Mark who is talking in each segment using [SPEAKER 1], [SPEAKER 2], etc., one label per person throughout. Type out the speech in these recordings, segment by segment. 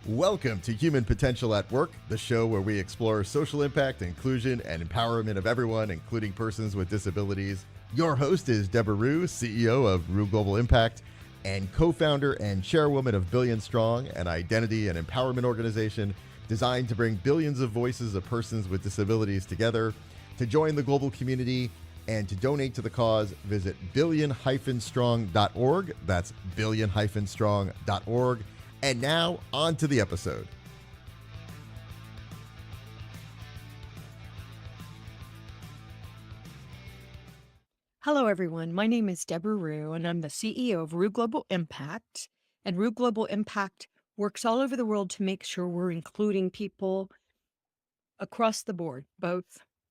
[SPEAKER 1] Welcome to Human Potential at Work, the show where we explore social impact, inclusion, and empowerment of everyone, including persons with disabilities. Your host is Debra, CEO of Rue Global Impact and co-founder and chairwoman of Billion Strong, an identity and empowerment organization designed to bring billions of voices of persons with disabilities together. To join the global community and to donate to the cause, visit billion-strong.org. That's billion-strong.org. And now, on to the episode.
[SPEAKER 2] Hello, everyone. My name is Debra Rue, and I'm the CEO of Rue Global Impact. And Rue Global Impact works all over the world to make sure we're including people across the board, both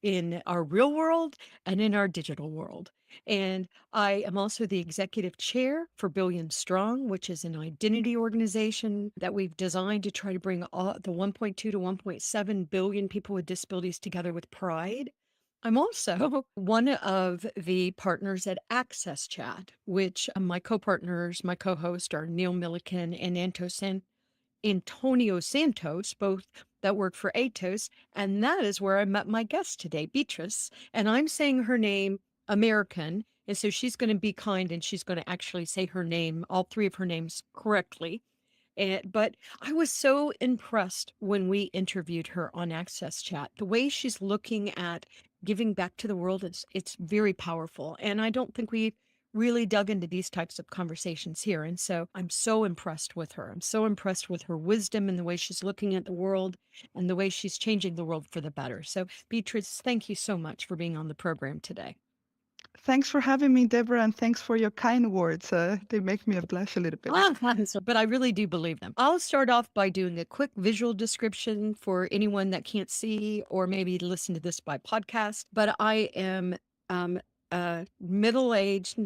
[SPEAKER 2] in our real world and in our digital world. And I am also the executive chair for Billion Strong, which is an identity organization that we've designed to try to bring all the 1.2 to 1.7 billion people with disabilities together with pride. I'm also one of the partners at Access Chat, which my co-partners, my co-host are Neil Milliken and Antonio Santos, both that work for Atos. And that is where I met my guest today, Beatriz. And I'm saying her name American. And so she's going to be kind and she's going to actually say her name, all three of her names correctly. But I was so impressed when we interviewed her on Access Chat. The way she's looking at giving back to the world, it's very powerful. And I don't think we really dug into these types of conversations here. And so I'm so impressed with her. I'm so impressed with her wisdom and the way she's looking at the world and the way she's changing the world for the better. So Beatriz, thank you so much for being on the program today.
[SPEAKER 3] Thanks for having me, Debra, and thanks for your kind words. They make me blush a little bit.
[SPEAKER 2] But I really do believe them. I'll start off by doing a quick visual description for anyone that can't see or maybe listen to this by podcast. But I am a middle-aged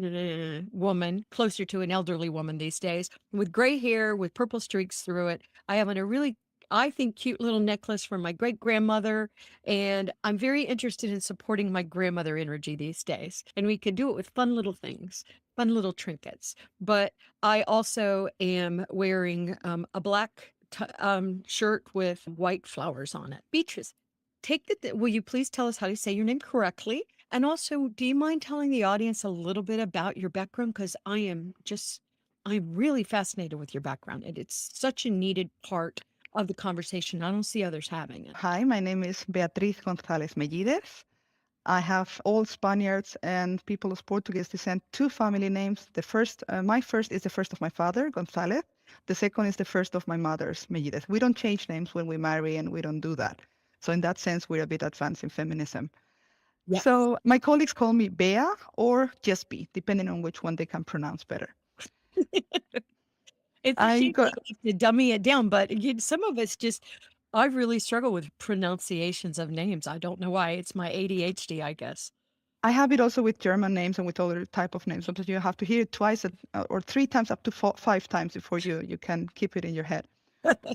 [SPEAKER 2] woman, closer to an elderly woman these days, with gray hair, with purple streaks through it. I have a really, I think, cute little necklace from my great-grandmother, and I'm very interested in supporting my grandmother energy these days. And we could do it with fun little things, fun little trinkets. But I also am wearing a black shirt with white flowers on it. Beatriz, will you please tell us how to say your name correctly? And also, do you mind telling the audience a little bit about your background? Because I'm really fascinated with your background, and it's such a needed part of the conversation. I don't see others having it.
[SPEAKER 3] Hi, my name is Beatriz González Mellídez. I have all Spaniards and people of Portuguese descent, two family names. The first, my first is the first of my father, González. The second is the first of my mother's, Mellídez. We don't change names when we marry, and we don't do that. So in that sense, we're a bit advanced in feminism. Yes. So my colleagues call me Bea or just B, depending on which one they can pronounce better.
[SPEAKER 2] It's a shame to dummy it down, but some of us I really struggle with pronunciations of names. I don't know why. It's my ADHD, I guess.
[SPEAKER 3] I have it also with German names and with other type of names. Sometimes you have to hear it twice or three times, up to 5 times before you can keep it in your head.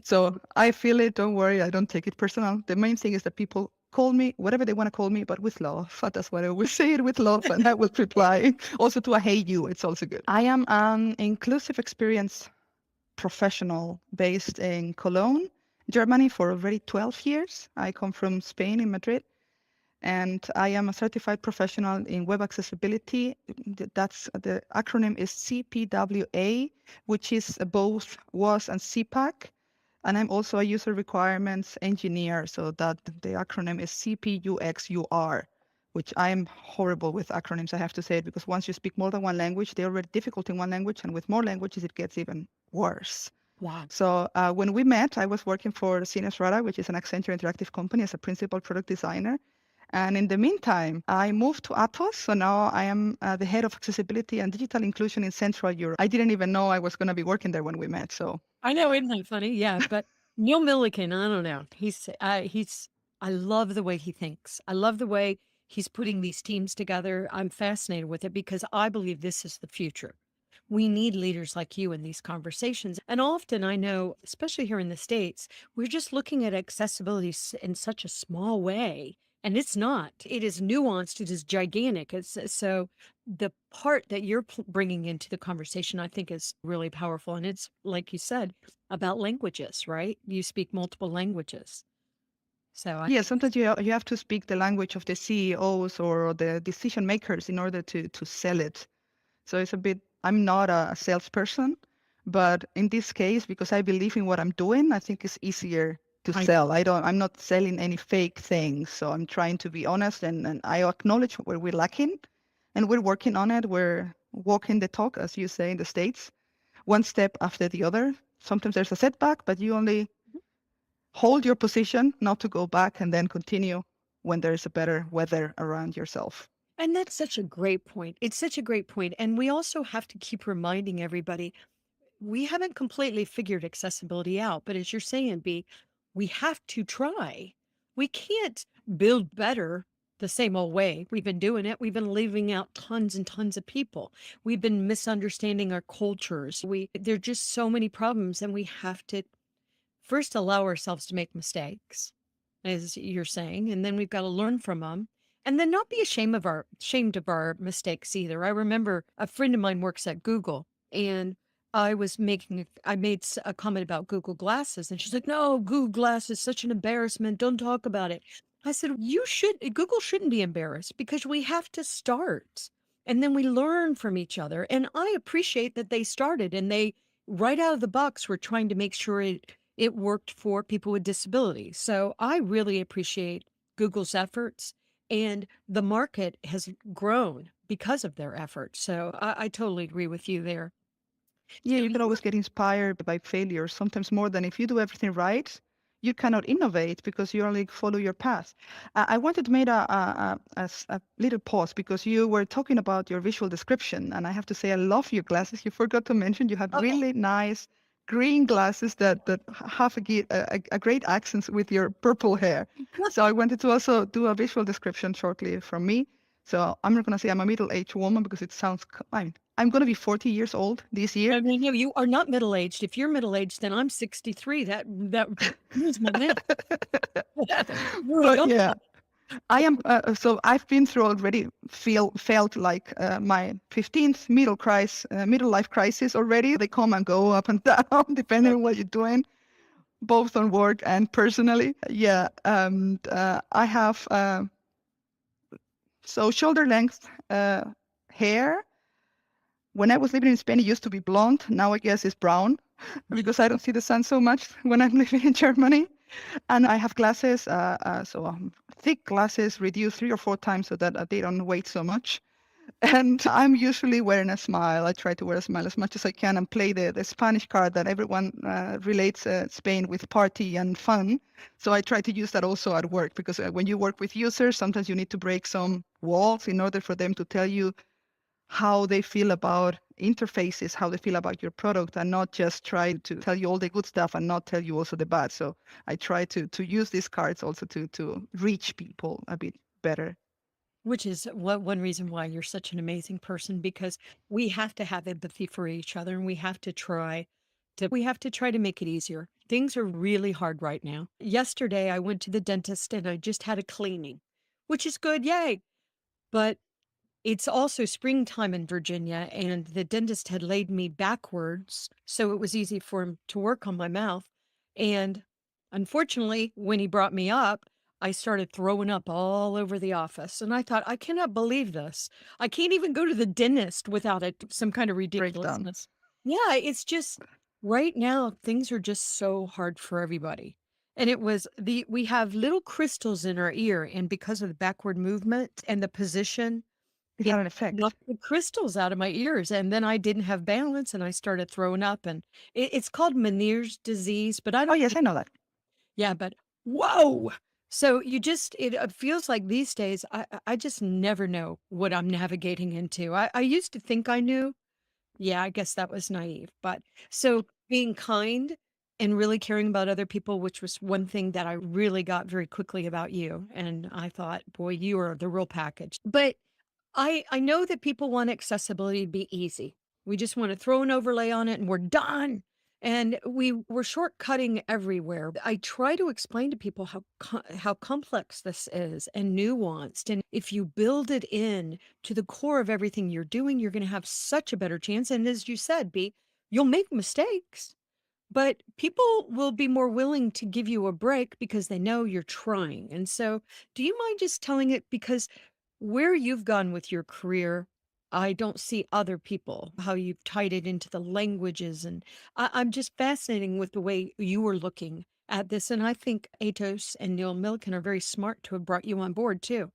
[SPEAKER 3] So I feel it. Don't worry. I don't take it personal. The main thing is that people call me whatever they want to call me, but with love. That's what I will say, it with love, and I will reply. Also to a hey you, it's also good. I am an inclusive experience professional based in Cologne, Germany for already 12 years. I come from Spain, in Madrid, and I am a certified professional in web accessibility. That's the acronym is CPWA, which is both WAS and CPAC. And I'm also a user requirements engineer, so that the acronym is CPUXUR, which I'm horrible with acronyms, I have to say it, because once you speak more than one language, they're already difficult in one language, and with more languages, it gets even worse.
[SPEAKER 2] Wow.
[SPEAKER 3] So when we met, I was working for Sinesrata, which is an Accenture interactive company, as a principal product designer. And in the meantime, I moved to Atos. So now I am the head of accessibility and digital inclusion in Central Europe. I didn't even know I was going to be working there when we met. So
[SPEAKER 2] I know, isn't that funny? Yeah, but Neil Milliken, I don't know. I love the way he thinks. I love the way he's putting these teams together. I'm fascinated with it because I believe this is the future. We need leaders like you in these conversations. And often I know, especially here in the States, we're just looking at accessibility in such a small way. And it's not. It is nuanced. It is gigantic. So the part that you're bringing into the conversation, I think, is really powerful. And it's, like you said, about languages, right? You speak multiple languages. So I
[SPEAKER 3] Yeah,
[SPEAKER 2] think
[SPEAKER 3] sometimes you have to speak the language of the CEOs or the decision makers in order to sell it. So it's a bit, I'm not a salesperson, but in this case, because I believe in what I'm doing, I think it's easier to
[SPEAKER 2] I
[SPEAKER 3] sell. I'm not selling any fake things. So I'm trying to be honest and I acknowledge where we're lacking and we're working on it. We're walking the talk, as you say in the States, one step after the other. Sometimes there's a setback, but you only hold your position, not to go back and then continue when there's a better weather around yourself.
[SPEAKER 2] And that's such a great point. It's such a great point. And we also have to keep reminding everybody we haven't completely figured accessibility out. But as you're saying, B, we have to try. We can't build better the same old way. We've been doing it. We've been leaving out tons and tons of people. We've been misunderstanding our cultures. There are just so many problems, and we have to first allow ourselves to make mistakes, as you're saying, and then we've got to learn from them. And then not be ashamed of our mistakes either. I remember a friend of mine works at Google, and I made a comment about Google Glasses, and she's like, "No, Google Glasses, such an embarrassment. Don't talk about it." I said, Google shouldn't be embarrassed because we have to start, and then we learn from each other. And I appreciate that they started and they right out of the box were trying to make sure it worked for people with disabilities. So I really appreciate Google's efforts, and the market has grown because of their efforts. So I totally agree with you there.
[SPEAKER 3] Yeah,
[SPEAKER 2] So
[SPEAKER 3] you can always get inspired by failure, sometimes more than if you do everything right, you cannot innovate because you only follow your path. I wanted to make a little pause because you were talking about your visual description, and I have to say I love your glasses. You forgot to mention you have
[SPEAKER 2] oh,
[SPEAKER 3] really nice green glasses that have a great accent with your purple hair. So I wanted to also do a visual description shortly from me. So I'm not going to say I'm a middle-aged woman because it sounds, I'm going to be 40 years old this year.
[SPEAKER 2] I mean, you are not middle-aged. If you're middle-aged, then I'm 63. That is my math. Really
[SPEAKER 3] But
[SPEAKER 2] don't.
[SPEAKER 3] yeah, I am. So I've been through already. Felt like my 15th middle life crisis already. They come and go up and down depending on what you're doing, both on work and personally. Yeah, and I have so shoulder length hair. When I was living in Spain, it used to be blonde. Now I guess it's brown because I don't see the sun so much when I'm living in Germany. And I have glasses, thick glasses, reduced 3 or 4 times so that they don't weigh so much. And I'm usually wearing a smile. I try to wear a smile as much as I can and play the Spanish card that everyone relates Spain with party and fun. So I try to use that also at work because when you work with users, sometimes you need to break some walls in order for them to tell you how they feel about interfaces, how they feel about your product, and not just try to tell you all the good stuff and not tell you also the bad. So I try to use these cards also to reach people a bit better.
[SPEAKER 2] Which is one reason why you're such an amazing person, because we have to have empathy for each other, and we have to try to make it easier. Things are really hard right now. Yesterday, I went to the dentist and I just had a cleaning, which is good, yay. But it's also springtime in Virginia, and the dentist had laid me backwards, so it was easy for him to work on my mouth. And unfortunately, when he brought me up, I started throwing up all over the office. And I thought, I cannot believe this. I can't even go to the dentist without some kind of
[SPEAKER 3] Breakdown.
[SPEAKER 2] ridiculousness. Yeah, it's just right now, things are just so hard for everybody. And we have little crystals in our ear, and because of the backward movement and the position,
[SPEAKER 3] It
[SPEAKER 2] it
[SPEAKER 3] had an effect.
[SPEAKER 2] knocked the crystals out of my ears, and then I didn't have balance, and I started throwing up, and it's called Meniere's disease, but I
[SPEAKER 3] Oh
[SPEAKER 2] don't
[SPEAKER 3] yes,
[SPEAKER 2] think
[SPEAKER 3] I know that.
[SPEAKER 2] yeah, but whoa! So it feels like these days, I just never know what I'm navigating into. I used to think I knew. Yeah, I guess that was naive, but so being kind and really caring about other people, which was one thing that I really got very quickly about you, and I thought, "Boy, you are the real package." But I know that people want accessibility to be easy. We just want to throw an overlay on it and we're done. And we were shortcutting everywhere. I try to explain to people how complex this is and nuanced. And if you build it in to the core of everything you're doing, you're going to have such a better chance. And as you said, B, you'll make mistakes, but people will be more willing to give you a break because they know you're trying. And so, do you mind just telling it? Because where you've gone with your career, I don't see other people, how you've tied it into the languages. And I'm just fascinating with the way you were looking at this. And I think Atos and Neil Milliken are very smart to have brought you on board too,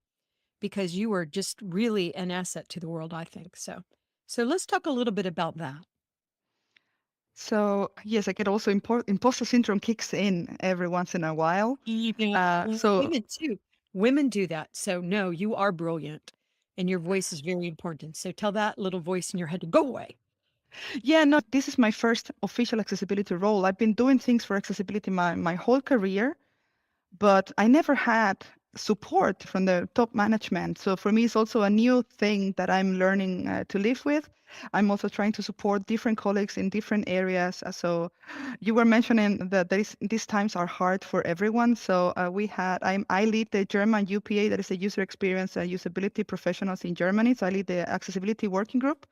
[SPEAKER 2] because you are just really an asset to the world, I think. So let's talk a little bit about that.
[SPEAKER 3] So yes, I get also imposter syndrome kicks in every once in a while. So
[SPEAKER 2] Women too. Women do that. So no, you are brilliant and your voice is very important. So tell that little voice in your head to go away.
[SPEAKER 3] yeah, no, this is my first official accessibility role. I've been doing things for accessibility my whole career, but I never had support from the top management. So for me, it's also a new thing that I'm learning to live with. I'm also trying to support different colleagues in different areas. So you were mentioning that these times are hard for everyone. So I lead the German UPA, that is the user experience usability professionals in Germany. So I lead the accessibility working group.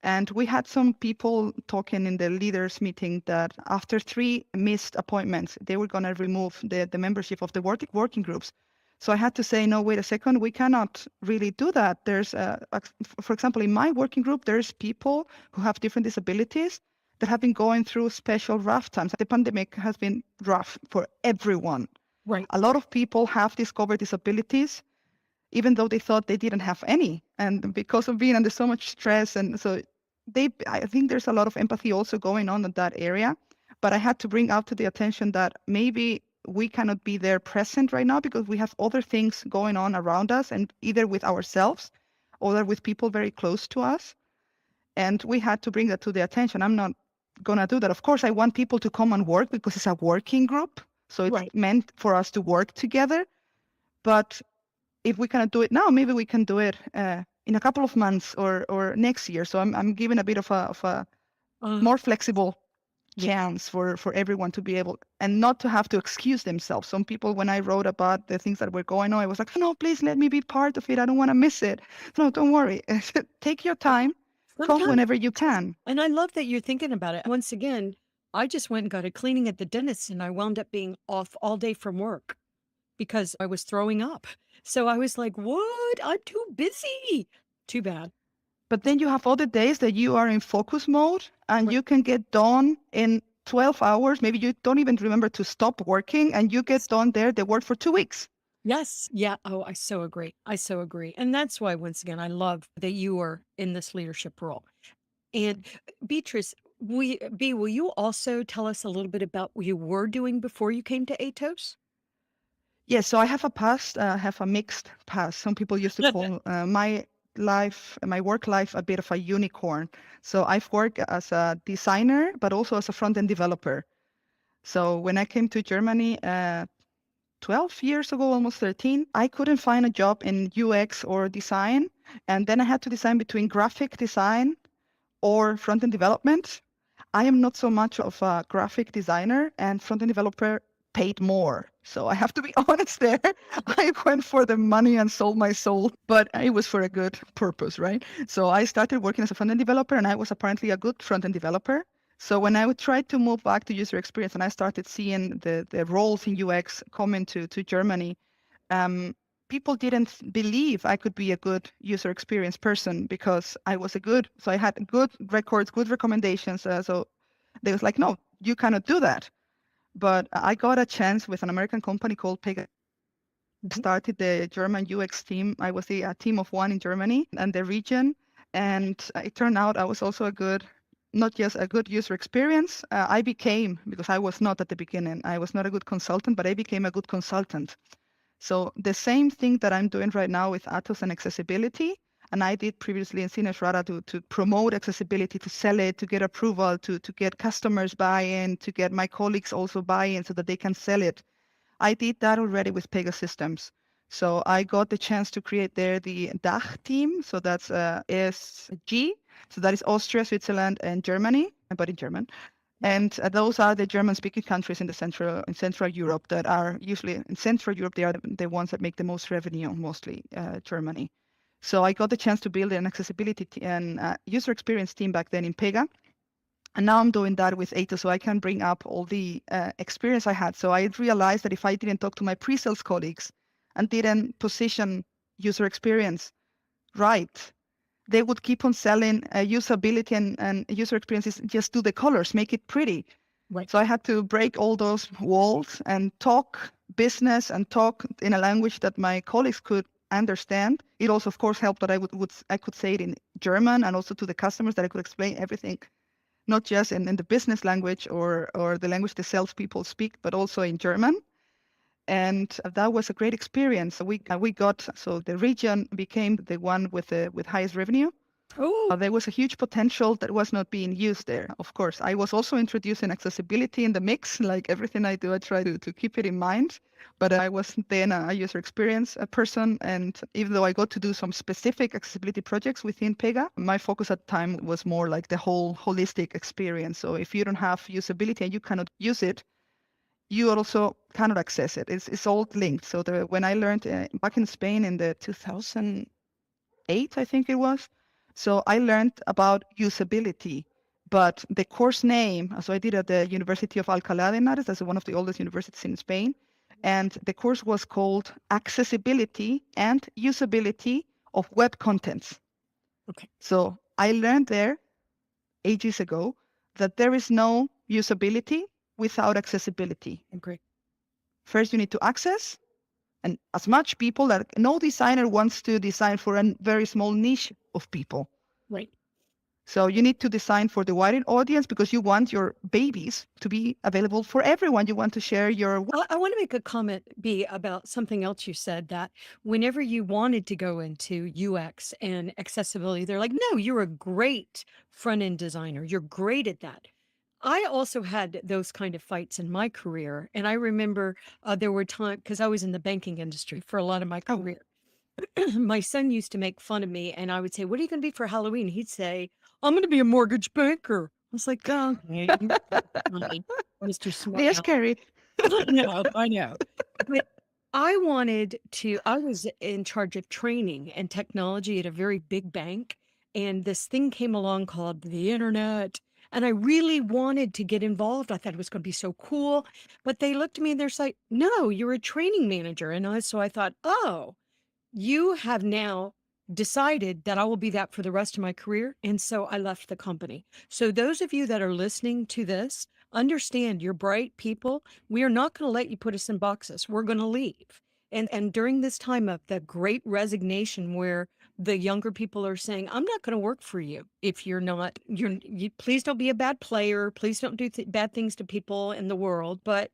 [SPEAKER 3] And we had some people talking in the leaders meeting that after 3 missed appointments, they were going to remove the membership of the working groups. So I had to say, no, wait a second, we cannot really do that. For example, in my working group, there's people who have different disabilities that have been going through special rough times. The pandemic has been rough for everyone.
[SPEAKER 2] Right.
[SPEAKER 3] A lot of people have discovered disabilities even though they thought they didn't have any. And because of being under so much stress, and so I think there's a lot of empathy also going on in that area. But I had to bring out to the attention that maybe we cannot be there present right now because we have other things going on around us, and either with ourselves or with people very close to us. And we had to bring that to the attention. I'm not going to do that. Of course, I want people to come and work because it's a working group. So it's
[SPEAKER 2] Right.
[SPEAKER 3] meant for us to work together. But if we cannot do it now, maybe we can do it in a couple of months or next year. So I'm giving a bit of a more flexible chance for everyone to be able and not to have to excuse themselves. Some people, when I wrote about the things that were going on, I was like, no, please let me be part of it. I don't want to miss it. No, don't worry. Take your time. Come whenever you can.
[SPEAKER 2] And I love that you're thinking about it. Once again, I just went and got a cleaning at the dentist and I wound up being off all day from work because I was throwing up. So I was like, what? I'm too busy. Too bad.
[SPEAKER 3] But then you have other days that you are in focus mode and
[SPEAKER 2] Right.
[SPEAKER 3] you can get done in 12 hours. Maybe you don't even remember to stop working and you get done there, the work for 2 weeks.
[SPEAKER 2] Yes. Yeah. Oh, I so agree. I so agree. And that's why, once again, I love that you are in this leadership role. And Beatrice, will you also tell us a little bit about what you were doing before you came to Atos?
[SPEAKER 3] Yes, so I have a past, have a mixed past. Some people used to call my work life, a bit of a unicorn. So I've worked as a designer, but also as a front-end developer. So when I came to Germany 12 years ago, almost 13, I couldn't find a job in UX or design. And then I had to decide between graphic design or front-end development. I am not so much of a graphic designer, and front-end developer paid more. So I have to be honest there. I went for the money and sold my soul, but it was for a good purpose, right? So I started working as a front-end developer, and I was apparently a good front-end developer. So when I would try to move back to user experience and I started seeing the roles in UX coming to Germany, people didn't believe I could be a good user experience person because so I had good records, good recommendations. So they was like, no, you cannot do that. But I got a chance with an American company called Pegasus. Started the German UX team. I was the team of 1 in Germany and the region. And it turned out I was also not just a good user experience. I became, because I was not at the beginning, I was not a good consultant, but I became a good consultant. So the same thing that I'm doing right now with Atos and accessibility, and I did previously in Sinesrada to promote accessibility, to sell it, to get approval, to get customers buy-in, to get my colleagues also buy-in so that they can sell it. I did that already with Pegasystems. So I got the chance to create there the DACH team. So that's ESG. So that is Austria, Switzerland, and Germany, but in German. And those are the German-speaking countries in Central Europe that are usually in Central Europe. They are the ones that make the most revenue, mostly Germany. So I got the chance to build an accessibility and user experience team back then in Pega. And now I'm doing that with ATA, so I can bring up all the experience I had. So I realized that if I didn't talk to my pre-sales colleagues and didn't position user experience right, they would keep on selling usability and user experiences, just do the colors, make it pretty.
[SPEAKER 2] Right.
[SPEAKER 3] So I had to break all those walls and talk business and talk in a language that my colleagues could understand. It also, of course, helped that I could say it in German, and also to the customers that I could explain everything, not just in the business language or the language the salespeople speak, but also in German. And that was a great experience. We got, so the region became the one with highest revenue.
[SPEAKER 2] Oh,
[SPEAKER 3] There was a huge potential that was not being used there. Of course, I was also introducing accessibility in the mix. Like everything I do, I try to keep it in mind. But I was then a user experience person. And even though I got to do some specific accessibility projects within Pega, my focus at the time was more like the whole holistic experience. So if you don't have usability and you cannot use it, you also cannot access it. It's all linked. So when I learned back in Spain in the 2008, I think it was, so I learned about usability, but the course name, so I did at the University of Alcalá de Henares, that's one of the oldest universities in Spain, and the course was called Accessibility and Usability of Web Contents.
[SPEAKER 2] okay.
[SPEAKER 3] So I learned there ages ago that there is no usability without accessibility.
[SPEAKER 2] Great.
[SPEAKER 3] First, you need to access, and as much people that no designer wants to design for a very small niche of people.
[SPEAKER 2] Right.
[SPEAKER 3] So you need to design for the wider audience because you want your babies to be available for everyone. You want to share your.
[SPEAKER 2] I want to make a comment, B, about something else you said, that whenever you wanted to go into UX and accessibility, they're like, no, you're a great front end designer. You're great at that. I also had those kind of fights in my career. And I remember there were times, because I was in the banking industry for a lot of my
[SPEAKER 3] Oh.
[SPEAKER 2] career. My son used to make fun of me, and I would say, what are you going to be for Halloween? He'd say, I'm going to be a mortgage banker. I was like, oh, okay, Mr. Smart.
[SPEAKER 3] They're scary.
[SPEAKER 2] I know. But I was in charge of training and technology at a very big bank. And this thing came along called the internet. And I really wanted to get involved. I thought it was going to be so cool. But they looked at me and they're like, no, you're a training manager. And so I thought, oh, you have now decided that I will be that for the rest of my career. And so I left the company. So those of you that are listening to this, understand, you're bright people. We are not going to let you put us in boxes. We're going to leave. And during this time of the great resignation, where the younger people are saying, I'm not going to work for you if you're not, please don't be a bad player. Please don't do bad things to people in the world. But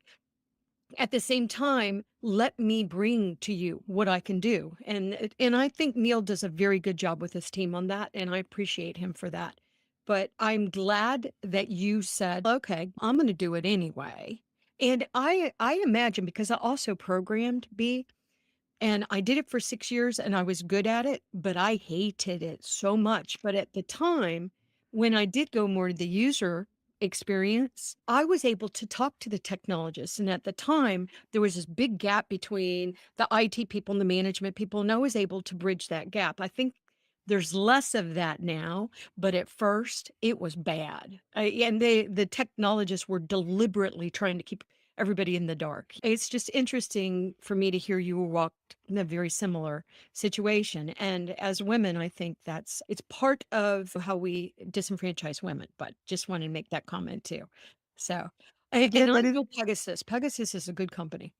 [SPEAKER 2] at the same time, let me bring to you what I can do. And I think Neil does a very good job with his team on that, and I appreciate him for that. But I'm glad that you said, okay, I'm going to do it anyway. And I imagine, because I also programmed B, and I did it for 6 years and I was good at it, but I hated it so much. But at the time, when I did go more to the user experience, I was able to talk to the technologists. And at the time, there was this big gap between the IT people and the management people, and I was able to bridge that gap. I think there's less of that now, but at first it was bad. And the technologists were deliberately trying to keep everybody in the dark. It's just interesting for me to hear you walked in a very similar situation. And as women, I think it's part of how we disenfranchise women, but just wanted to make that comment too. So, and
[SPEAKER 3] Yeah,
[SPEAKER 2] I
[SPEAKER 3] that is.
[SPEAKER 2] know Pegasus. Pegasus is a good company.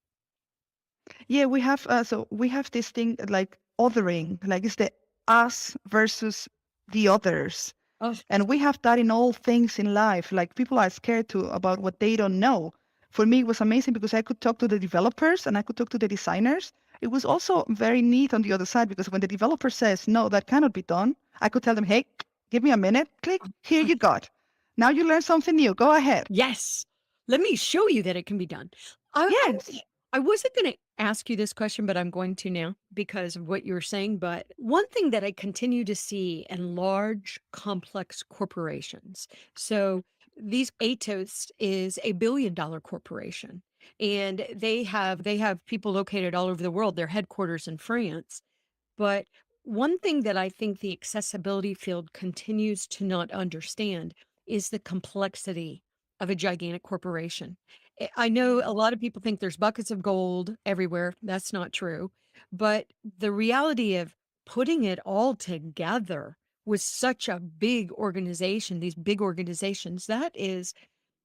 [SPEAKER 3] Yeah, we have we have this thing like othering, like it's the us versus the others.
[SPEAKER 2] Oh,
[SPEAKER 3] And we have that in all things in life. Like people are scared about what they don't know. For me, it was amazing because I could talk to the developers and I could talk to the designers. It was also very neat on the other side because when the developer says, no, that cannot be done, I could tell them, hey, give me a minute, click, here you got. Now you learn something new. Go ahead.
[SPEAKER 2] yes. Let me show you that it can be done.
[SPEAKER 3] Yes.
[SPEAKER 2] I wasn't going to ask you this question, but I'm going to now because of what you were saying. But one thing that I continue to see in large, complex corporations, so these Atos is a billion-dollar corporation, and they have people located all over the world. Their headquarters in France. But one thing that I think the accessibility field continues to not understand is the complexity of a gigantic corporation. I know a lot of people think there's buckets of gold everywhere. That's not true. But the reality of putting it all together with such a big organization, these big organizations, that is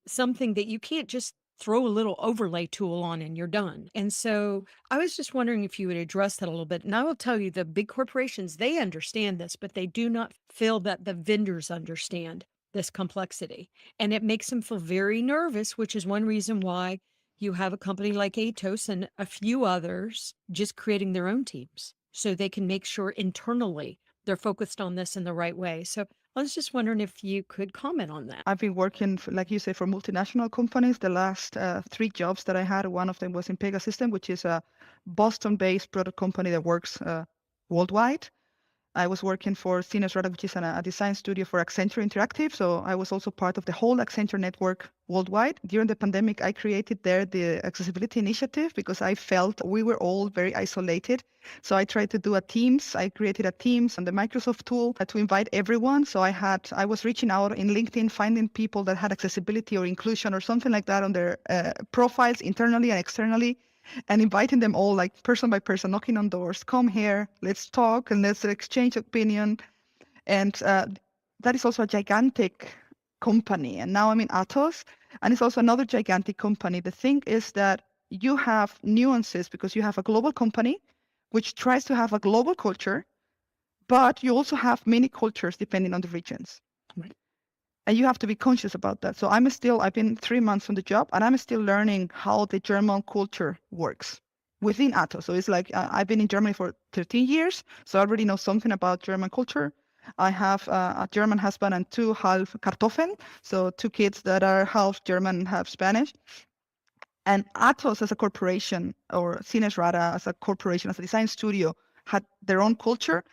[SPEAKER 2] something that you can't just throw a little overlay tool on and you're done. And so I was just wondering if you would address that a little bit. And I will tell you, the big corporations, they understand this, but they do not feel that the vendors understand this complexity. And it makes them feel very nervous, which is one reason why you have a company like Atos and a few others just creating their own teams so they can make sure internally they're focused on this in the right way. So I was just wondering if you could comment on that.
[SPEAKER 3] I've been working, like you say, for multinational companies. The last 3 jobs that I had, one of them was in Pegasystem, which is a Boston-based product company that works worldwide. I was working for Sinus-Rada, which is a design studio for Accenture Interactive. So I was also part of the whole Accenture network worldwide. During the pandemic, I created there the accessibility initiative because I felt we were all very isolated. So I tried to do I created a Teams and the Microsoft tool to invite everyone. So I was reaching out in LinkedIn, finding people that had accessibility or inclusion or something like that on their profiles internally and externally, and inviting them all, like person by person, knocking on doors, come here, let's talk and let's exchange opinion. And that is also a gigantic company. And now I'm in Atos, and it's also another gigantic company. The thing is that you have nuances because you have a global company which tries to have a global culture, but you also have many cultures depending on the regions.
[SPEAKER 2] Right.
[SPEAKER 3] And you have to be conscious about that. So I've been 3 months on the job, and I'm still learning how the German culture works within Atos. So it's like I've been in Germany for 13 years, so I already know something about German culture. I have a German husband and 2 half Kartoffeln, so 2 kids that are half German and half Spanish. And Atos as a corporation, or Sinus-Rada as a corporation, as a design studio, had their own culture.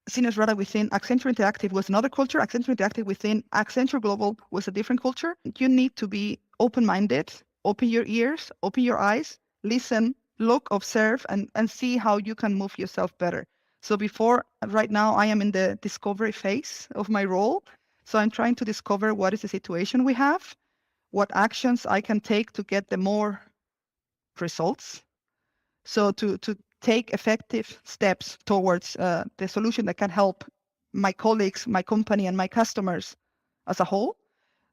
[SPEAKER 3] Sinus-Rada within Accenture Interactive was another culture. Accenture Interactive within Accenture Global was a different culture. You need to be open-minded, open your ears, open your eyes, listen, look, observe, and see how you can move yourself better. So right now, I am in the discovery phase of my role. So I'm trying to discover what is the situation we have, what actions I can take to get the more results. So to take effective steps towards the solution that can help my colleagues, my company, and my customers as a whole,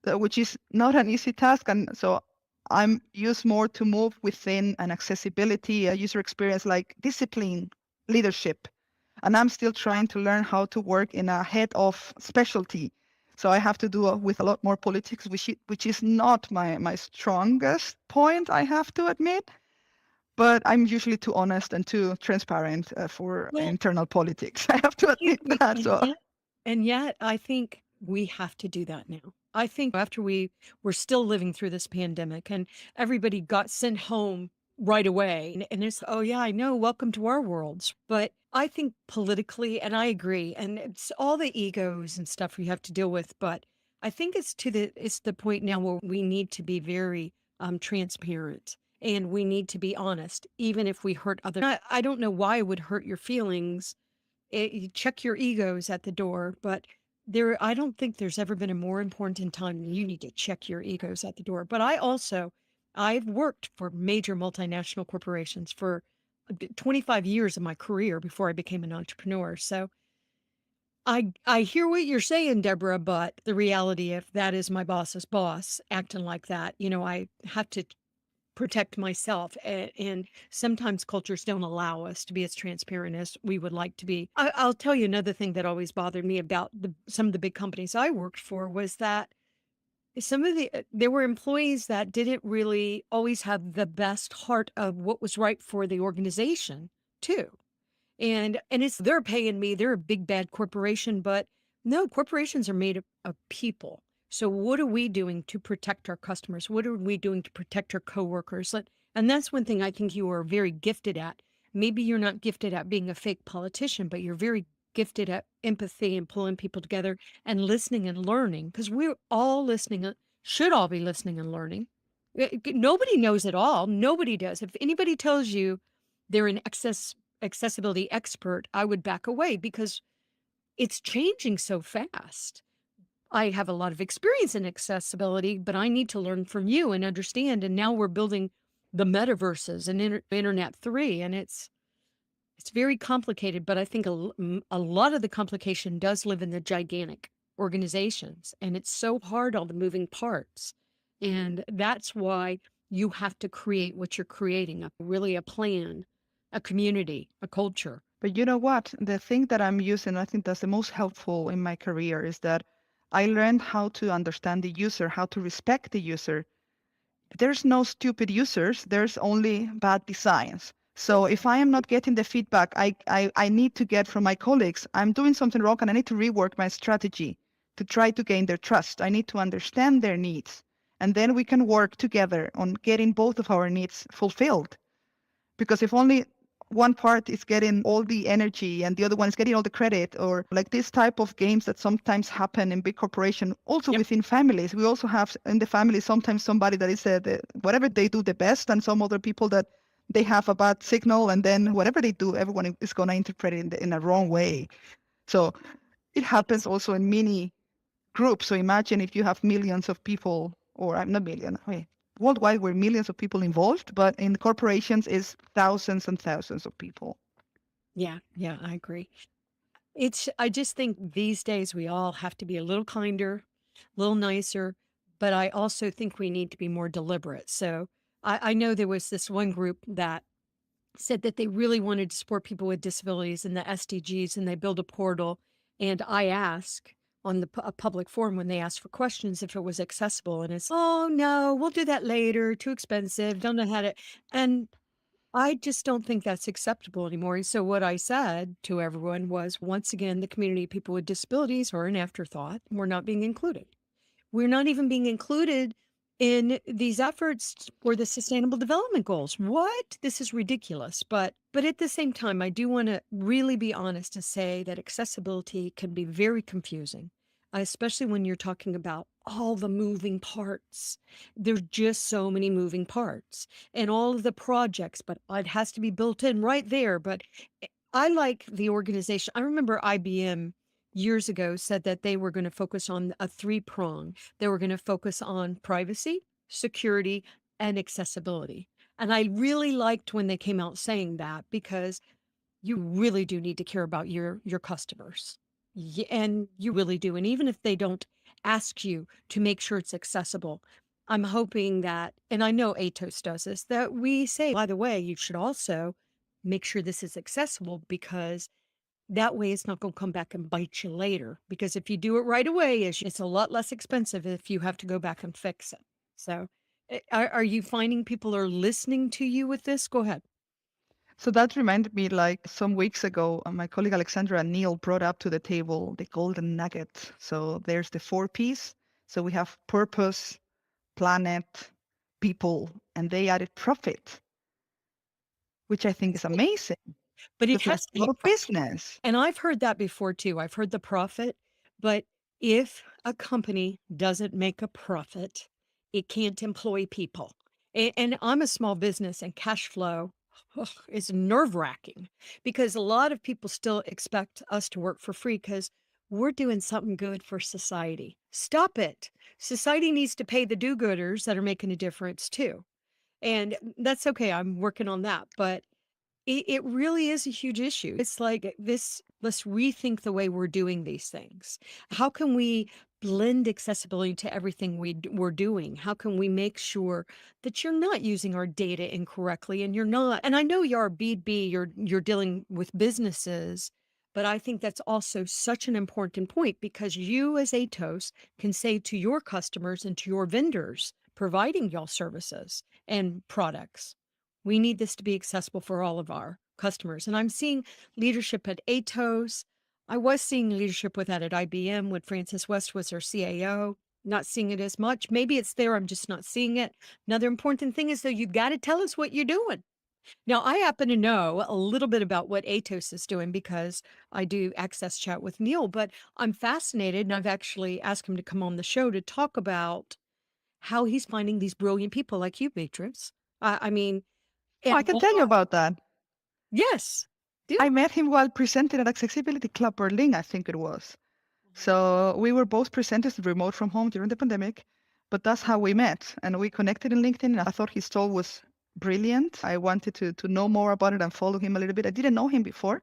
[SPEAKER 3] which is not an easy task. And so I'm used more to move within an accessibility, a user experience like discipline, leadership. And I'm still trying to learn how to work in a head of specialty. So I have to do with a lot more politics, which is not my strongest point, I have to admit. But I'm usually too honest and too transparent for
[SPEAKER 2] Well,
[SPEAKER 3] internal politics. I have to admit that.
[SPEAKER 2] and
[SPEAKER 3] So
[SPEAKER 2] yet, I think we have to do that now. I think after we're still living through this pandemic and everybody got sent home right away, and it's, oh yeah, I know, welcome to our worlds. But I think politically, and I agree, and it's all the egos and stuff we have to deal with. But I think it's the point now where we need to be very transparent. And we need to be honest, even if we hurt others. I don't know why it would hurt your feelings. You check your egos at the door, but I don't think there's ever been a more important time than you need to check your egos at the door. But I've worked for major multinational corporations for 25 years of my career before I became an entrepreneur. So I hear what you're saying, Deborah, but the reality, if that is my boss's boss acting like that, I have to protect myself. And sometimes cultures don't allow us to be as transparent as we would like to be. I'll tell you another thing that always bothered me about some of the big companies I worked for was that there were employees that didn't really always have the best heart of what was right for the organization too. And they're paying me, they're a big bad corporation, but no, corporations are made of people. So what are we doing to protect our customers? What are we doing to protect our coworkers? And that's one thing I think you are very gifted at. Maybe you're not gifted at being a fake politician, but you're very gifted at empathy and pulling people together and listening and learning, because we're all listening should all be listening and learning. Nobody knows it all. Nobody does. If anybody tells you they're an accessibility expert, I would back away because it's changing so fast. I have a lot of experience in accessibility, but I need to learn from you and understand. And now we're building the metaverses and Internet 3, and it's very complicated. But I think a lot of the complication does live in the gigantic organizations, and it's so hard on the moving parts. And that's why you have to create what you're creating, really a plan, a community, a culture.
[SPEAKER 3] But you know what? The thing that I'm using, I think that's the most helpful in my career, is that I learned how to understand the user, how to respect the user. There's no stupid users, there's only bad designs. So if I am not getting the feedback I need to get from my colleagues, I'm doing something wrong and I need to rework my strategy to try to gain their trust. I need to understand their needs. And then we can work together on getting both of our needs fulfilled. Because if only one part is getting all the energy and the other one is getting all the credit, or like this type of games that sometimes happen in big corporation, also
[SPEAKER 2] Yep.
[SPEAKER 3] within families. We also have in the family sometimes somebody that is whatever they do the best, and some other people that they have a bad signal, and then whatever they do, everyone is going to interpret it in a wrong way. So it happens also in many groups. So imagine if you have millions of people, or I'm not million, wait, worldwide we're millions of people involved, but in corporations is thousands and thousands of people.
[SPEAKER 2] Yeah, I agree. I just think these days we all have to be a little kinder, a little nicer, but I also think we need to be more deliberate. So I know there was this one group that said that they really wanted to support people with disabilities in the SDGs, and they built a portal. And I ask on a public forum when they ask for questions if it was accessible, and it's, oh no, we'll do that later, too expensive, don't know how to. And I just don't think that's acceptable anymore. And so what I said to everyone was, once again, the community of people with disabilities are an afterthought. We're not being included. We're not even being included in these efforts for the sustainable development goals. What? This is ridiculous. But at the same time, I do want to really be honest and say that accessibility can be very confusing, especially when you're talking about all the moving parts. There's just so many moving parts and all of the projects, but it has to be built in right there. But I like the organization. I remember IBM years ago said that they were going to focus on a three-prong. They were going to focus on privacy, security, and accessibility. And I really liked when they came out saying that, because you really do need to care about your customers. And you really do. And even if they don't ask you to make sure it's accessible, I'm hoping that, and I know ATOS does this, that we say, by the way, you should also make sure this is accessible, because that way it's not going to come back and bite you later. Because if you do it right away, it's a lot less expensive if you have to go back and fix it. So are you finding people are listening to you with this? Go ahead.
[SPEAKER 3] So that reminded me, like some weeks ago, my colleague Alexandra and Neil brought up to the table the golden nugget. So there's the 4 Ps. So we have purpose, planet, people, and they added profit, which I think is amazing.
[SPEAKER 2] But it
[SPEAKER 3] Because
[SPEAKER 2] has
[SPEAKER 3] it's
[SPEAKER 2] to be
[SPEAKER 3] not business.
[SPEAKER 2] And I've heard that before too. I've heard the profit, but if a company doesn't make a profit, it can't employ people. And I'm a small business, and cash flow is nerve wracking, because a lot of people still expect us to work for free because we're doing something good for society. Stop it. Society needs to pay the do-gooders that are making a difference too. And that's okay. I'm working on that. But it really is a huge issue. It's like this, let's rethink the way we're doing these things. How can we blend accessibility to everything we're doing? How can we make sure that you're not using our data incorrectly, and you're not, and I know you're B2B, you're dealing with businesses, but I think that's also such an important point, because you as ATOS can say to your customers and to your vendors providing y'all services and products, we need this to be accessible for all of our customers. And I'm seeing leadership at ATOS. I was seeing leadership with that at IBM when Francis West was our CAO. Not seeing it as much. Maybe it's there, I'm just not seeing it. Another important thing is, though, you got to tell us what you're doing. Now, I happen to know a little bit about what ATOS is doing because I do Access Chat with Neil, but I'm fascinated, and I've actually asked him to come on the show to talk about how he's finding these brilliant people like you, Beatriz. I mean,
[SPEAKER 3] Oh, I can tell you about that.
[SPEAKER 2] yes, do.
[SPEAKER 3] I met him while presenting at Accessibility Club Berlin, I think it was. So we were both presenters remote from home during the pandemic, but that's how we met. And we connected in LinkedIn. I thought his talk was brilliant. I wanted to know more about it and follow him a little bit. I didn't know him before,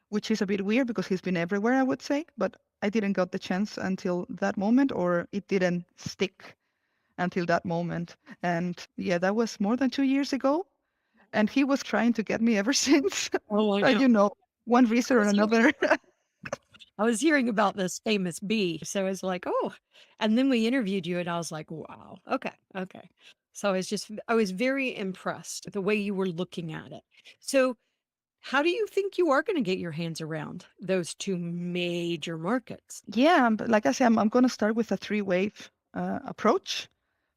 [SPEAKER 3] which is a bit weird because he's been everywhere, I would say, but I didn't got the chance until that moment, or it didn't stick until that moment. And yeah, that was more than 2 years ago. And he was trying to get me ever since.
[SPEAKER 2] Oh, I know.
[SPEAKER 3] One reason or another.
[SPEAKER 2] I was hearing about this famous bee. So I was like, oh, and then we interviewed you and I was like, wow, okay. So I was very impressed with the way you were looking at it. So how do you think you are going to get your hands around those two major markets?
[SPEAKER 3] Yeah, but like I said, I'm going to start with a three-wave approach.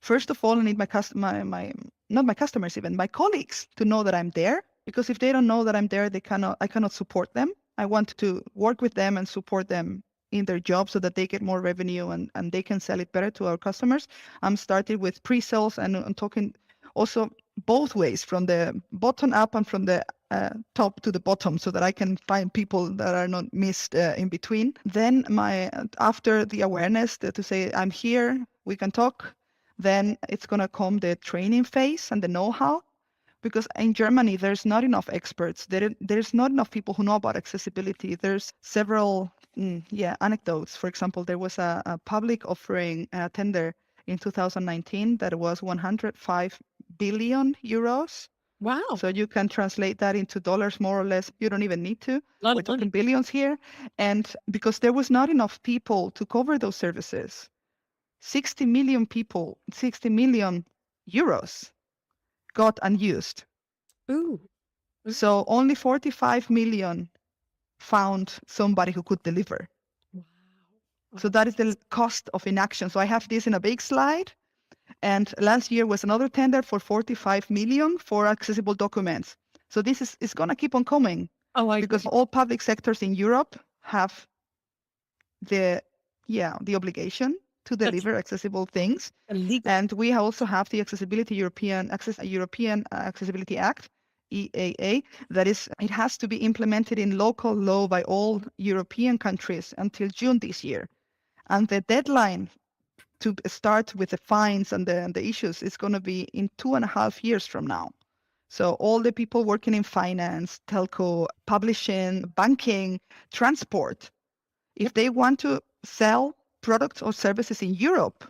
[SPEAKER 3] First of all, I need not my customers even, my colleagues to know that I'm there, because if they don't know that I'm there, I cannot support them. I want to work with them and support them in their job so that they get more revenue and they can sell it better to our customers. I'm starting with pre-sales and I'm talking also both ways, from the bottom up and from the top to the bottom, so that I can find people that are not missed in between. Then after the awareness to say I'm here, we can talk, then it's going to come the training phase and the know-how. Because in Germany, there's not enough experts. There's not enough people who know about accessibility. There's several anecdotes. For example, there was a public offering tender in 2019 that was 105 billion euros.
[SPEAKER 2] Wow.
[SPEAKER 3] So you can translate that into dollars, more or less. You don't even need to. We're talking billions here. And because there was not enough people to cover those services, 60 million people, 60 million euros got unused.
[SPEAKER 2] Ooh.
[SPEAKER 3] So only 45 million found somebody who could deliver.
[SPEAKER 2] Wow.
[SPEAKER 3] So that is the cost of inaction. So I have this in a big slide. And last year was another tender for 45 million for accessible documents. So this is going to keep on coming. Because all public sectors in Europe have the obligation to deliver accessible things.
[SPEAKER 2] Illegal.
[SPEAKER 3] And we also have the European Accessibility Act, EAA, it has to be implemented in local law by all European countries until June this year. And the deadline to start with the fines and the issues is going to be in 2.5 years from now. So all the people working in finance, telco, publishing, banking, transport, if they want to sell products or services in Europe,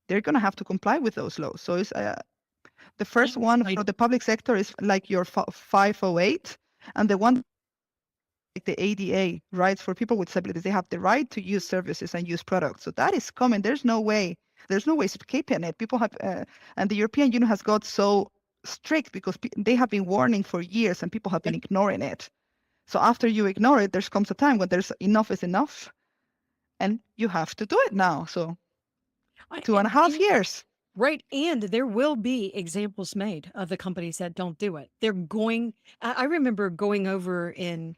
[SPEAKER 3] they're going to have to comply with those laws. So it's the first one for the public sector is like your 508, and the one like the ADA, rights for people with disabilities, they have the right to use services and use products. So that is coming. There's no way escaping it. People have, and the European Union has got so strict because they have been warning for years and people have been ignoring it. So after you ignore it, there comes a time when there's enough is enough, and you have to do it now. So 2.5 years.
[SPEAKER 2] Right. And there will be examples made of the companies that don't do it. I remember going over in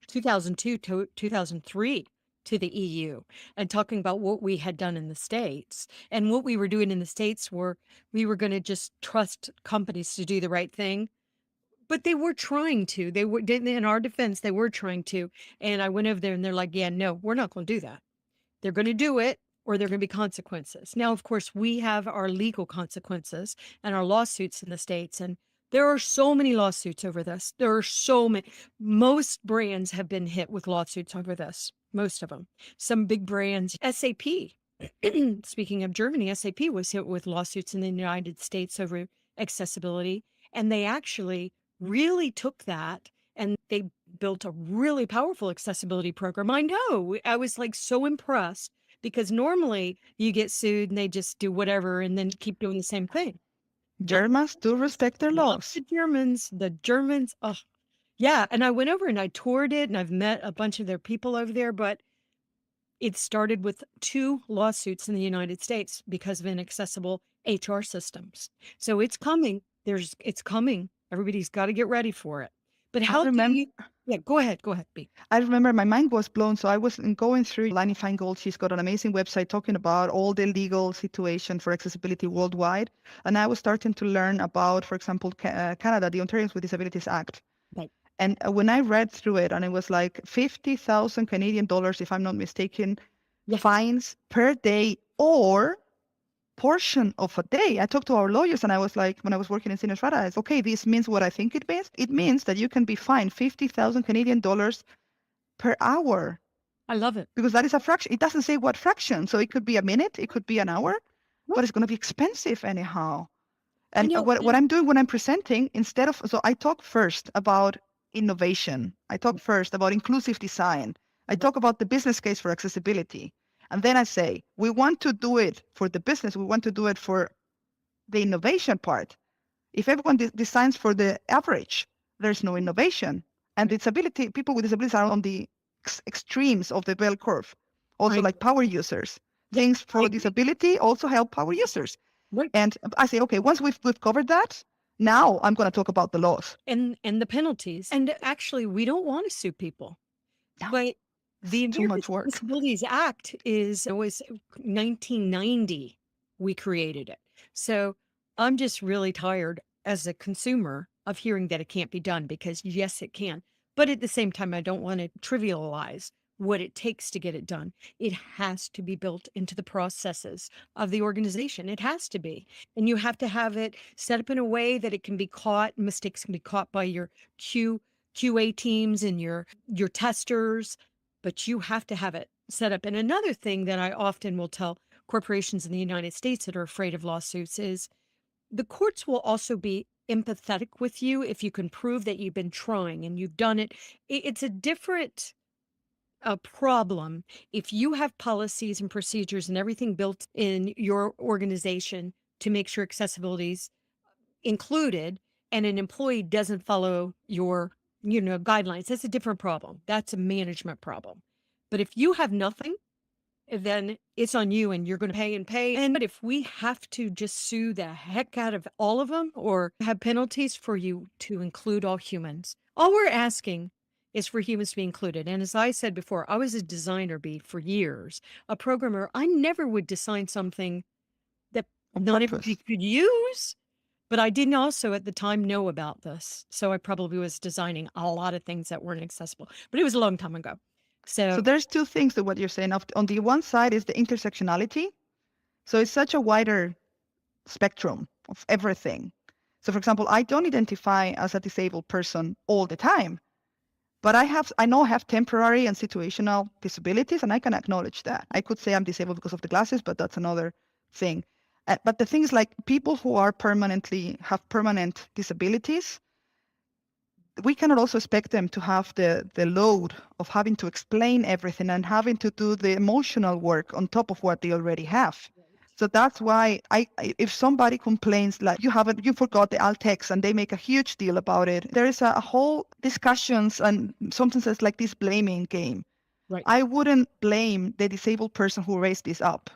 [SPEAKER 2] 2002 to 2003 to the EU and talking about what we had done in the States. And what we were doing in the States we were going to just trust companies to do the right thing. But they were trying to. In our defense, they were trying to. And I went over there and they're like, yeah, no, we're not going to do that. They're going to do it, or there are going to be consequences. Now, of course, we have our legal consequences and our lawsuits in the States. And there are so many lawsuits over this. There are so many. Most brands have been hit with lawsuits over this. Most of them. Some big brands. SAP. Speaking of Germany, SAP was hit with lawsuits in the United States over accessibility. And they actually really took that and they built a really powerful accessibility program. I know. I was like so impressed, because normally you get sued and they just do whatever and then keep doing the same thing.
[SPEAKER 3] Germans do respect their laws.
[SPEAKER 2] The Germans, oh, yeah. And I went over and I toured it and I've met a bunch of their people over there, but it started with 2 lawsuits in the United States because of inaccessible HR systems. So it's coming. It's coming. Everybody's got to get ready for it. But how do you Yeah, go ahead. Go ahead, B.
[SPEAKER 3] I remember my mind was blown. So I was going through Lani Feingold. She's got an amazing website talking about all the legal situation for accessibility worldwide. And I was starting to learn about, for example, Canada, the Ontarians with Disabilities Act.
[SPEAKER 2] Right.
[SPEAKER 3] And when I read through it, and it was like 50,000 Canadian dollars, if I'm not mistaken,
[SPEAKER 2] Yeah.
[SPEAKER 3] fines per day or portion of a day. I talked to our lawyers and I was like, when I was working in Senior Strata, I said, okay, this means what I think it means. It means that you can be fined 50,000 Canadian dollars per hour
[SPEAKER 2] I love it.
[SPEAKER 3] because that is a fraction. It doesn't say what fraction. So it could be a minute, it could be an hour, but it's going to be expensive anyhow. And
[SPEAKER 2] know,
[SPEAKER 3] what I'm doing when I'm presenting, instead of, so I talk first about innovation. I talk first about inclusive design. I talk about the business case for accessibility. And then I say, we want to do it for the business. We want to do it for the innovation part. If everyone designs for the average, there's no innovation. And disability, people with disabilities are on the extremes of the bell curve. Also like power users. Things for disability also help power users.
[SPEAKER 2] Right.
[SPEAKER 3] And I say, okay, once we've covered that, now I'm going to talk about the laws.
[SPEAKER 2] And the penalties. And actually, we don't want to sue people.
[SPEAKER 3] No,
[SPEAKER 2] but the
[SPEAKER 3] too much work.
[SPEAKER 2] Disabilities Act was 1990 we created it. So I'm just really tired as a consumer of hearing that it can't be done because yes, it can. But at the same time, I don't want to trivialize what it takes to get it done. It has to be built into the processes of the organization. It has to be. And you have to have it set up in a way that it can be caught, mistakes can be caught by your QA teams and your testers, but you have to have it set up. And another thing that I often will tell corporations in the United States that are afraid of lawsuits is the courts will also be empathetic with you if you can prove that you've been trying and you've done it. It's a different problem if you have policies and procedures and everything built in your organization to make sure accessibility is included and an employee doesn't follow your guidelines. That's a different problem. That's a management problem. But if you have nothing, then it's on you and you're going to pay and pay. And but if we have to just sue the heck out of all of them or have penalties for you to include all humans, all we're asking is for humans to be included. And as I said before, I was a designer for years, a programmer. I never would design something that not everybody could use. But I didn't also at the time know about this. So I probably was designing a lot of things that weren't accessible, but it was a long time ago. So
[SPEAKER 3] there's two things to what you're saying. On the one side is the intersectionality. So it's such a wider spectrum of everything. So for example, I don't identify as a disabled person all the time, but I know I have temporary and situational disabilities, and I can acknowledge that. I could say I'm disabled because of the glasses, but that's another thing. But the thing is, like, people who are have permanent disabilities, we cannot also expect them to have the load of having to explain everything and having to do the emotional work on top of what they already have. So that's why if somebody complains like you forgot the alt text and they make a huge deal about it, there is a whole discussions and sometimes like this blaming game.
[SPEAKER 2] Right.
[SPEAKER 3] I wouldn't blame the disabled person who raised this up.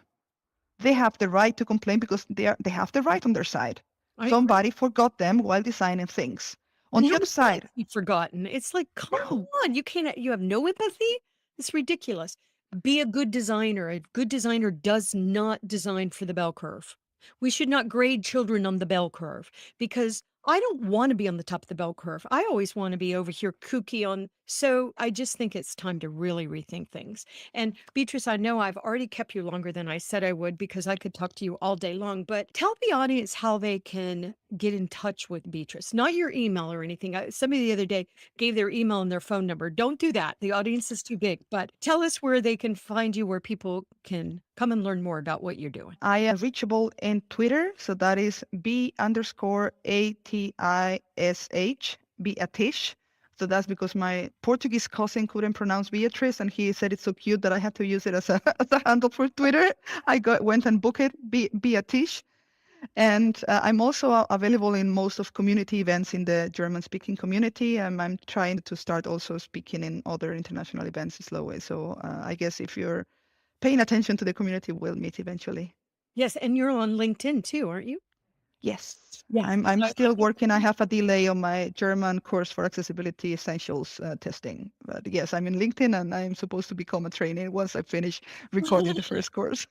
[SPEAKER 3] They have the right to complain because they have the right on their side. Somebody forgot them while designing things. On the other side,
[SPEAKER 2] you've forgotten. It's like, come on, you have no empathy. It's ridiculous. Be a good designer. A good designer does not design for the bell curve. We should not grade children on the bell curve because I don't want to be on the top of the bell curve. I always want to be over here kooky on. So I just think it's time to really rethink things. And Beatriz, I know I've already kept you longer than I said I would because I could talk to you all day long, but tell the audience how they can get in touch with Beatriz, not your email or anything. Somebody the other day gave their email and their phone number. Don't do that. The audience is too big, but tell us where they can find you, where people can come and learn more about what you're doing.
[SPEAKER 3] I am reachable in Twitter. So that is B_ATISH, Beatriz. So that's because my Portuguese cousin couldn't pronounce Beatriz, and he said it's so cute that I had to use it as a handle for Twitter. I went and booked it, Beatriz. And I'm also available in most of community events in the German-speaking community. I'm trying to start also speaking in other international events slowly. So I guess if you're paying attention to the community, we'll meet eventually.
[SPEAKER 2] Yes, and you're on LinkedIn too, aren't you?
[SPEAKER 3] Yes.
[SPEAKER 2] Yeah.
[SPEAKER 3] I'm still working. I have a delay on my German course for accessibility essentials testing. But yes, I'm in LinkedIn and I'm supposed to become a trainee once I finish recording the first course.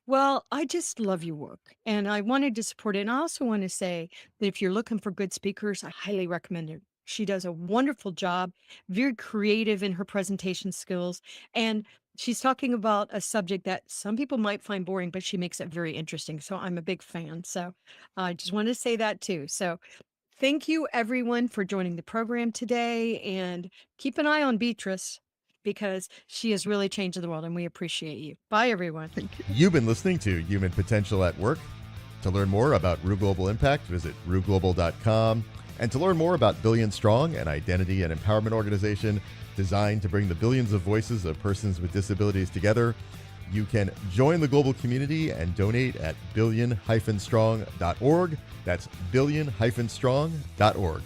[SPEAKER 2] Well, I just love your work and I wanted to support it. And I also want to say that if you're looking for good speakers, I highly recommend her. She does a wonderful job, very creative in her presentation skills. And she's talking about a subject that some people might find boring, but she makes it very interesting. So I'm a big fan. So I just wanted to say that too. So thank you everyone for joining the program today and keep an eye on Beatrice because she is really changing the world and we appreciate you. Bye, everyone.
[SPEAKER 3] Thank you.
[SPEAKER 1] You've been listening to Human Potential at Work. To learn more about Rue Global Impact, visit rueglobal.com. And to learn more about Billion Strong, an identity and empowerment organization designed to bring the billions of voices of persons with disabilities together, you can join the global community and donate at billion-strong.org. That's billion-strong.org.